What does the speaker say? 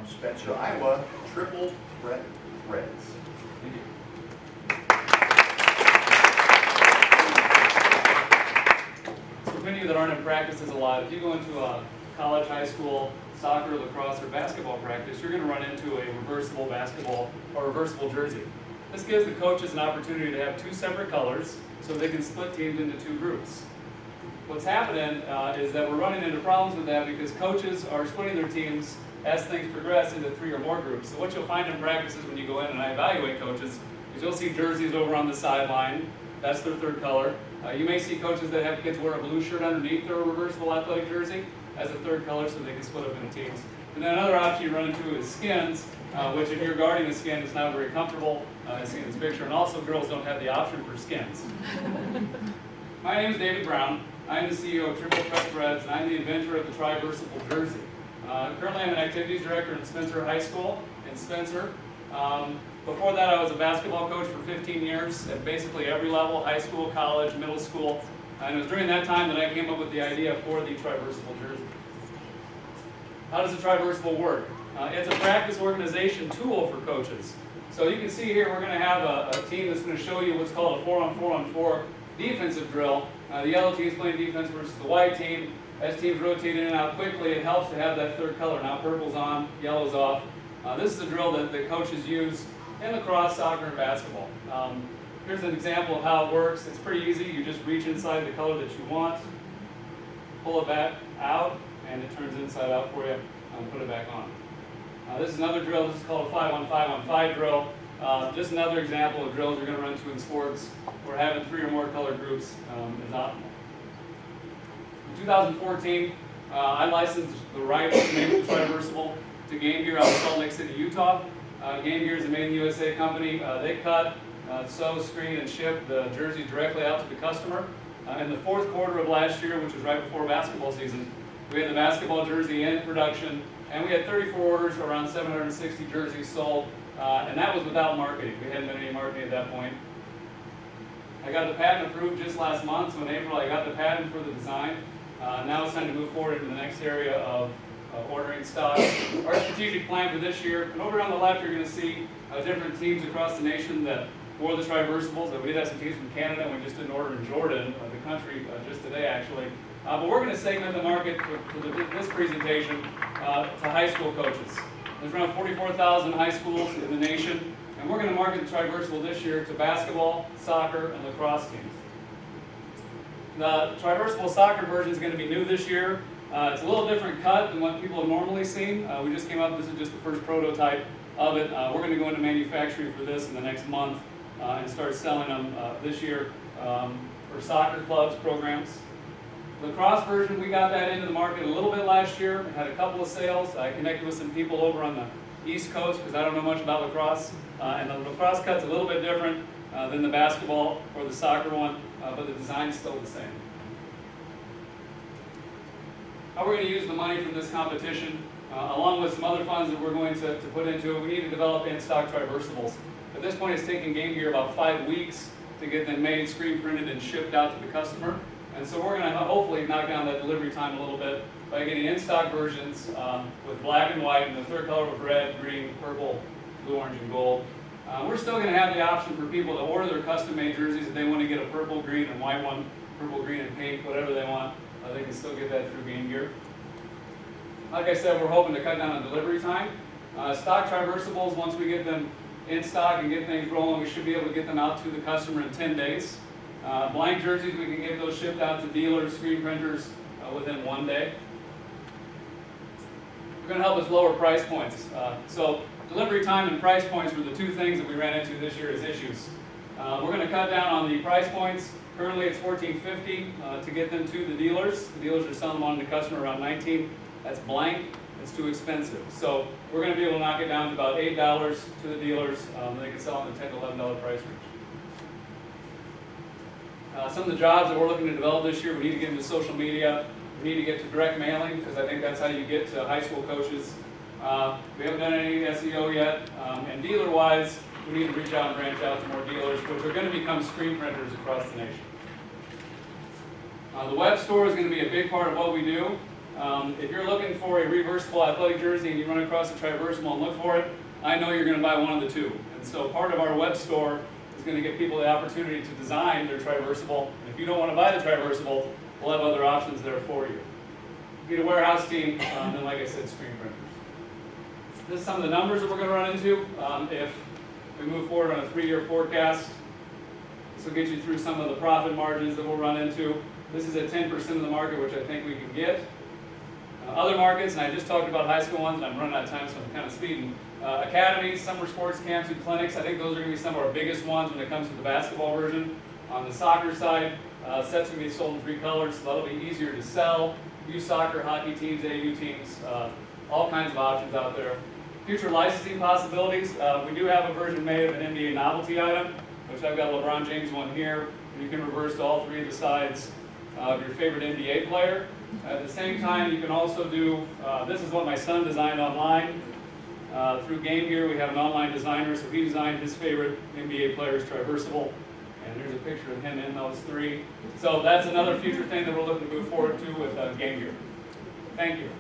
from Spencer, Iowa, triple threat threads. Thank you. So for many of you that aren't in practices a lot, if you go into a college, high school, soccer, lacrosse, or basketball practice, you're going to run into a reversible basketball or reversible jersey. This gives the coaches an opportunity to have two separate colors so they can split teams into two groups. What's happening is that we're running into problems with that because coaches are splitting their teams as things progress into 3 or more groups. So what you'll find in practices when you go in and I evaluate coaches is you'll see jerseys over on the sideline. That's their third color. You may see coaches that have kids wear a blue shirt underneath their reversible athletic jersey as a third color so they can split up into teams. And then another option you run into is skins, which if you're guarding a skin is not very comfortable, as seen in this picture, and also girls don't have the option for skins. My name is David Brown. I'm the CEO of Triple Threat Threads, and I'm the inventor of the Triversible jersey. Currently I'm an activities director in Spencer High School in Spencer. Before that I was a basketball coach for 15 years at basically every level, high school, college, middle school. And it was during that time that I came up with the idea for the Triversible jersey. How does the Triversible work? It's a practice organization tool for coaches. So you can see here we're going to have a team that's going to show you what's called a 4-on-4-on-4 defensive drill. The yellow team's playing defense versus the white team. As teams rotate in and out quickly, it helps to have that third color. Now purple's on, yellow's off. This is a drill that the coaches use in lacrosse, soccer, and basketball. Here's an example of how it works. It's pretty easy. You just reach inside the color that you want, pull it back out, and it turns inside out for you, and put it back on. This is another drill. This is called a 5-on-5-on-5 drill. Just another example of drills you're going to run into in sports where having 3 or more color groups is optimal. In 2014, I licensed the rights to make the Triversible to Game Gear out of Salt Lake City, Utah. Game Gear is a made in the USA company. They cut, sew, screen, and ship the jersey directly out to the customer. In the 4th quarter of last year, which was right before basketball season, we had the basketball jersey in production, and we had 34 orders, around 760 jerseys sold, and that was without marketing. We hadn't done any marketing at that point. I got the patent approved just last month, so in April I got the patent for the design. Now it's time to move forward into the next area of ordering stock. Our strategic plan for this year, and over on the left you're going to see different teams across the nation that wore the Triversibles. We did have some teams from Canada, and we just did an order in Jordan, the country, just today actually. But we're going to segment the market for this presentation to high school coaches. There's around 44,000 high schools in the nation, and we're going to market the Triversible this year to basketball, soccer, and lacrosse teams. The Triversible soccer version is going to be new this year. It's a little different cut than what people have normally seen. We just came up, this is just the first prototype of it. We're going to go into manufacturing for this in the next month and start selling them this year for soccer clubs, programs. Lacrosse version, we got that into the market a little bit last year. We had a couple of sales. I connected with some people over on the East Coast because I don't know much about lacrosse. And the lacrosse cut's a little bit different than the basketball or the soccer one, but the design's still the same. How we're going to use the money from this competition, along with some other funds that we're going to put into it, we need to develop in-stock Triversibles. At this point, it's taken Game Gear about 5 weeks to get them made, screen printed, and shipped out to the customer. And so we're going to hopefully knock down that delivery time a little bit by getting in-stock versions with black and white, and the third color with red, green, purple, blue, orange, and gold. We're still going to have the option for people to order their custom-made jerseys if they want to get a purple, green, and white one, purple, green, and pink, whatever they want. They can still get that through Game Gear. Like I said, we're hoping to cut down on delivery time. Stock Triversibles, once we get them in stock and get things rolling, we should be able to get them out to the customer in 10 days. Blank jerseys, we can get those shipped out to dealers, screen printers within 1 day. We're going to help us lower price points. So delivery time and price points were the two things that we ran into this year as issues. We're going to cut down on the price points. Currently it's $14.50 to get them to the dealers. The dealers are selling them on to the customer around $19. That's blank. It's too expensive. So we're going to be able to knock it down to about $8 to the dealers. They can sell it in the $10 to $11 price range. Some of the jobs that we're looking to develop this year, we need to get into social media. We need to get to direct mailing, because I think that's how you get to high school coaches. We haven't done any SEO yet. And dealer-wise, we need to reach out and branch out to more dealers, which are going to become screen printers across the nation. The Webstore is going to be a big part of what we do. If you're looking for a reversible athletic jersey and you run across a Triversible and look for it, I know you're going to buy one of the two. And so part of our Webstore is going to give people the opportunity to design their Triversible. And if you don't want to buy the Triversible, we'll have other options there for you. If you get a warehouse team, then like I said, screen printers. This is some of the numbers that we're going to run into. If we move forward on a 3-year forecast, this will get you through some of the profit margins that we'll run into. This is at 10% of the market, which I think we can get. Other markets, and I just talked about high school ones, and I'm running out of time, so I'm kind of speeding. Academies, summer sports camps, and clinics, I think those are going to be some of our biggest ones when it comes to the basketball version. On the soccer side, sets are going to be sold in 3 colors, so that'll be easier to sell. Youth soccer, hockey teams, AAU teams, all kinds of options out there. Future licensing possibilities, we do have a version made of an NBA novelty item, which I've got a LeBron James one here, and you can reverse to all 3 of the sides of your favorite NBA player. At the same time, you can also do, this is what my son designed online. Through Game Gear, we have an online designer, so he designed his favorite NBA player's Triversible. And there's a picture of him in those 3. So that's another future thing that we're looking to move forward to with Game Gear. Thank you.